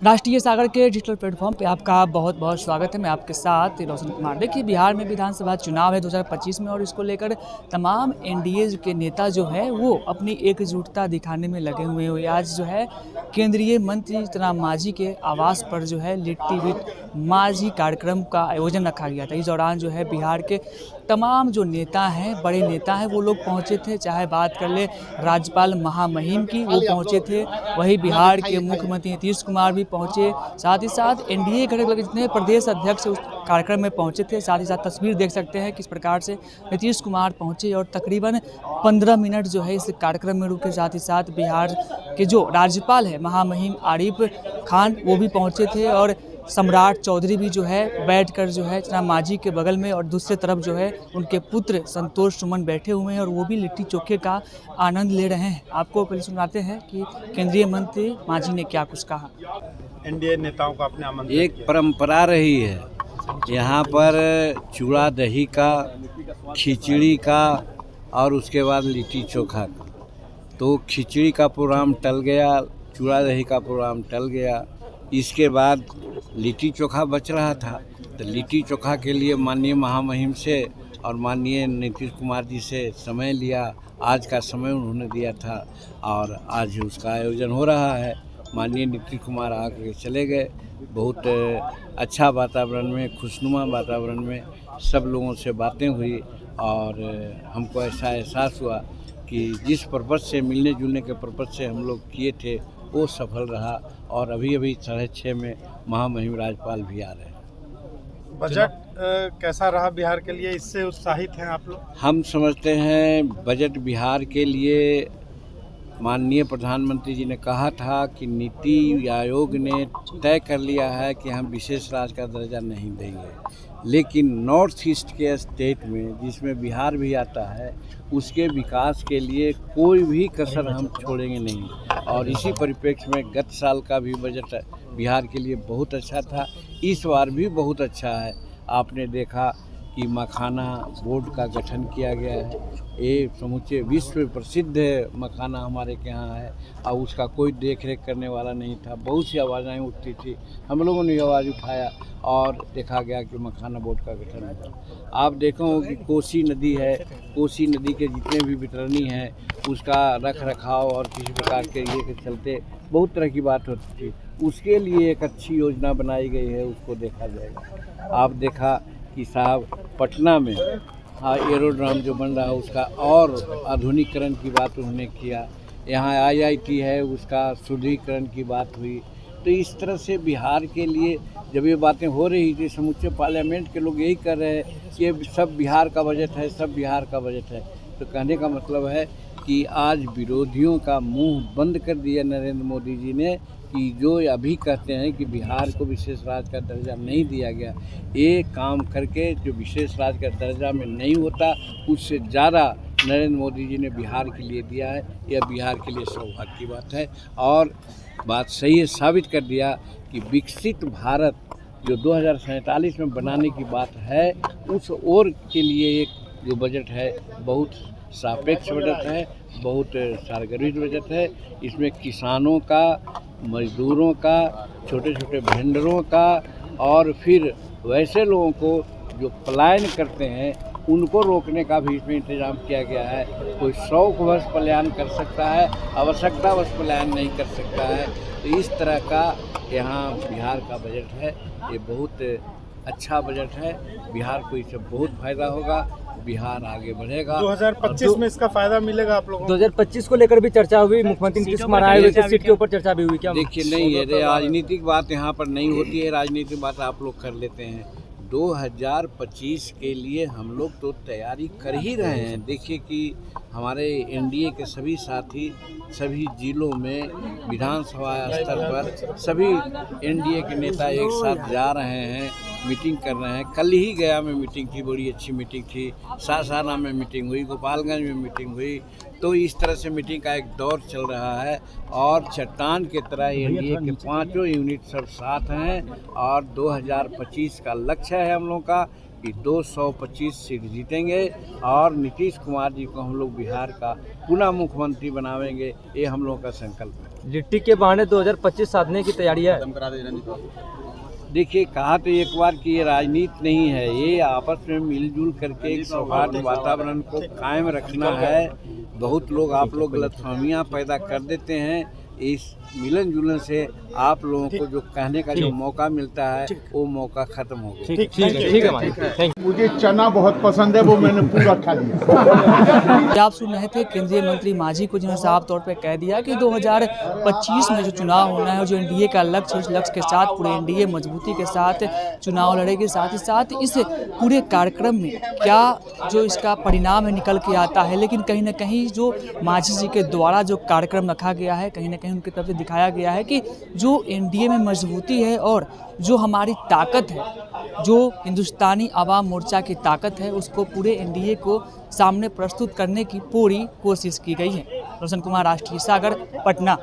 राष्ट्रीय सागर के digital platform पे आपका बहुत बहुत स्वागत है। मैं आपके साथ रोशन कुमार। देखिए, बिहार में विधानसभा चुनाव है 2025 में, और इसको लेकर तमाम एनडीए के नेता जो है वो अपनी एकजुटता दिखाने में लगे हुए हैं। आज जो है केंद्रीय मंत्री जीतन मांझी के आवास पर जो है लिट्टी विद मांझी कार्यक्रम का आयोजन रखा गया था। इस दौरान जो है बिहार के तमाम जो नेता हैं, बड़े नेता हैं, वो लोग पहुंचे थे। चाहे बात कर ले राज्यपाल महामहिम की, वो पहुंचे थे। वहीं बिहार के मुख्यमंत्री नीतीश कुमार भी पहुंचे। साथ ही साथ एनडीए घटक दल के जितने प्रदेश अध्यक्ष उस कार्यक्रम में पहुंचे थे। साथ ही साथ तस्वीर देख सकते हैं किस प्रकार से नीतीश कुमार पहुंचे, और तकरीबन 15 मिनट जो है इस कार्यक्रम में रुके। साथ ही साथ बिहार के जो राज्यपाल है महामहिम आरिफ खान, वो भी पहुंचे थे, और सम्राट चौधरी भी जो है बैठकर जो है जीतन मांझी के बगल में, और दूसरे तरफ जो है उनके पुत्र संतोष सुमन बैठे हुए हैं, और वो भी लिट्टी चोखे का आनंद ले रहे हैं। आपको पहले सुनाते हैं कि केंद्रीय मंत्री मांझी ने क्या कुछ कहा। एनडीए नेताओं का अपने आमंत्रण एक परंपरा रही है यहाँ पर चूड़ा दही का, खिचड़ी का और उसके बाद लिट्टी चोखा का। तो खिचड़ी का प्रोग्राम टल गया, चूड़ा दही का प्रोग्राम टल गया। इसके बाद लिट्टी चोखा बच रहा था, तो लिट्टी चोखा के लिए माननीय महामहिम से और माननीय नीतीश कुमार जी से समय लिया। आज का समय उन्होंने दिया था और आज उसका आयोजन हो रहा है। माननीय नीतीश कुमार आकर चले गए। बहुत अच्छा वातावरण में, खुशनुमा वातावरण में सब लोगों से बातें हुई, और हमको ऐसा एहसास हुआ कि जिस पर्पज़ से, मिलने जुलने के पर्पज़ से हम लोग किए थे, वो सफल रहा। और अभी 6:30 में महामहिम राज्यपाल भी आ रहे हैं। बजट कैसा रहा बिहार के लिए, इससे उत्साहित हैं आप लोग? हम समझते हैं बजट बिहार के लिए, माननीय प्रधानमंत्री जी ने कहा था कि नीति आयोग ने तय कर लिया है कि हम विशेष राज्य का दर्जा नहीं देंगे, लेकिन नॉर्थ ईस्ट के स्टेट में, जिसमें बिहार भी आता है, उसके विकास के लिए कोई भी कसर हम छोड़ेंगे नहीं। और इसी परिप्रेक्ष्य में गत साल का भी बजट बिहार के लिए बहुत अच्छा था, इस बार भी बहुत अच्छा है। आपने देखा कि मखाना बोर्ड का गठन किया गया है। ये समूचे विश्व प्रसिद्ध मखाना हमारे के यहाँ है, और उसका कोई देख रेख करने वाला नहीं था। बहुत सी आवाज़ें उठती थी, हम लोगों ने आवाज़ उठाया और देखा गया कि मखाना बोर्ड का गठन हुआ। आप देखो कि कोसी नदी है, कोसी नदी के जितने भी वितरणी हैं, उसका रख रखाव और किसी प्रकार के ये के चलते बहुत तरह की बात होती थी। उसके लिए एक अच्छी योजना बनाई गई है, उसको देखा जाएगा। आप देखा कि साहब पटना में एरोड्राम जो बन रहा है, उसका और आधुनिकीकरण की बात उन्होंने किया। यहाँ आईआईटी है, उसका सुदृढ़ीकरण की बात हुई। तो इस तरह से बिहार के लिए जब ये बातें हो रही थी, समूचे पार्लियामेंट के लोग यही कर रहे हैं कि सब बिहार का बजट है, सब बिहार का बजट है। तो कहने का मतलब है कि आज विरोधियों का मुंह बंद कर दिया नरेंद्र मोदी जी ने, कि जो अभी कहते हैं कि बिहार को विशेष राज्य का दर्जा नहीं दिया गया, ये काम करके जो विशेष राज्य का दर्जा में नहीं होता, उससे ज़्यादा नरेंद्र मोदी जी ने बिहार के लिए दिया है। यह बिहार के लिए सौभाग्य की बात है, और बात सही है, साबित कर दिया कि विकसित भारत जो 2047 में बनाने की बात है, उस ओर के लिए एक जो बजट है, बहुत सापेक्ष बजट है, बहुत सारगर्भित बजट है। इसमें किसानों का, मजदूरों का, छोटे छोटे वेंडरों का, और फिर वैसे लोगों को जो पलायन करते हैं, उनको रोकने का भी इसमें इंतजाम किया गया है। कोई शौकवश पलायन कर सकता है, आवश्यकतावश पलायन नहीं कर सकता है। तो इस तरह का यहाँ बिहार का बजट है। ये बहुत अच्छा बजट है, बिहार को इससे बहुत फायदा होगा, बिहार आगे बढ़ेगा। 2025 में इसका फायदा मिलेगा आप लोगों को? 2025 को लेकर भी चर्चा हुई, मुख्यमंत्री नीतीश कुमार आए हुए थे, सीट के ऊपर चर्चा भी हुई क्या? देखिए, नहीं है, राजनीतिक बात यहाँ पर नहीं होती है, राजनीतिक बात आप लोग कर लेते हैं। 2025 के लिए हम लोग तो तैयारी कर ही रहे हैं। देखिए कि हमारे एनडीए के सभी साथी सभी जिलों में विधानसभा स्तर पर सभी एनडीए के नेता एक साथ जा रहे हैं, मीटिंग कर रहे हैं। कल ही गया में मीटिंग थी, बड़ी अच्छी मीटिंग थी। सासाराम में मीटिंग हुई, गोपालगंज में मीटिंग हुई। तो इस तरह से मीटिंग का एक दौर चल रहा है, और चट्टान की तरह एनडीए के 5 यूनिट सब साथ हैं। और 2025 का लक्ष्य है हम लोगों का कि 225 सीट जीतेंगे और नीतीश कुमार जी को हम लोग बिहार का पुनः मुख्यमंत्री बनावेंगे। ये हम लोगों का संकल्प है। लिट्टी के बहाने 2025 साधने की तैयारी है। देखिए, कहा तो एक बार कि ये राजनीति नहीं है, ये आपस में मिलजुल करके एक सौहार्द वातावरण को कायम रखना है। बहुत लोग आप लोग गलतफहमियाँ पैदा कर देते हैं। इस मिलन जुलन से आप लोगों को जो कहने का जो मौका मिलता है वो मौका खत्म हो गया। ठीक है भाई, थैंक यू। मुझे चना बहुत पसंद है, वो मैंने पूरा खा लिया। आप सुन रहे थे केंद्रीय मंत्री मांझी को, जिन्होंने साफ तौर पे कह दिया कि 2025 में जो चुनाव होना है, जो एनडीए का लक्ष्य, उस लक्ष्य के साथ पूरे एनडीए मजबूती के साथ चुनाव लड़ेगी। साथ ही साथ इस पूरे कार्यक्रम में क्या जो इसका परिणाम है निकल के आता है, लेकिन कहीं ना कहीं जो मांझी जी के द्वारा जो कार्यक्रम रखा गया है, कहीं ना कहीं उनकी तरफ से दिखाया गया है कि जो एनडीए में मजबूती है और जो हमारी ताकत है, जो हिंदुस्तानी आवाम मोर्चा की ताकत है, उसको पूरे एनडीए को सामने प्रस्तुत करने की पूरी कोशिश की गई है। रोशन कुमार, राष्ट्रीय सागर, पटना।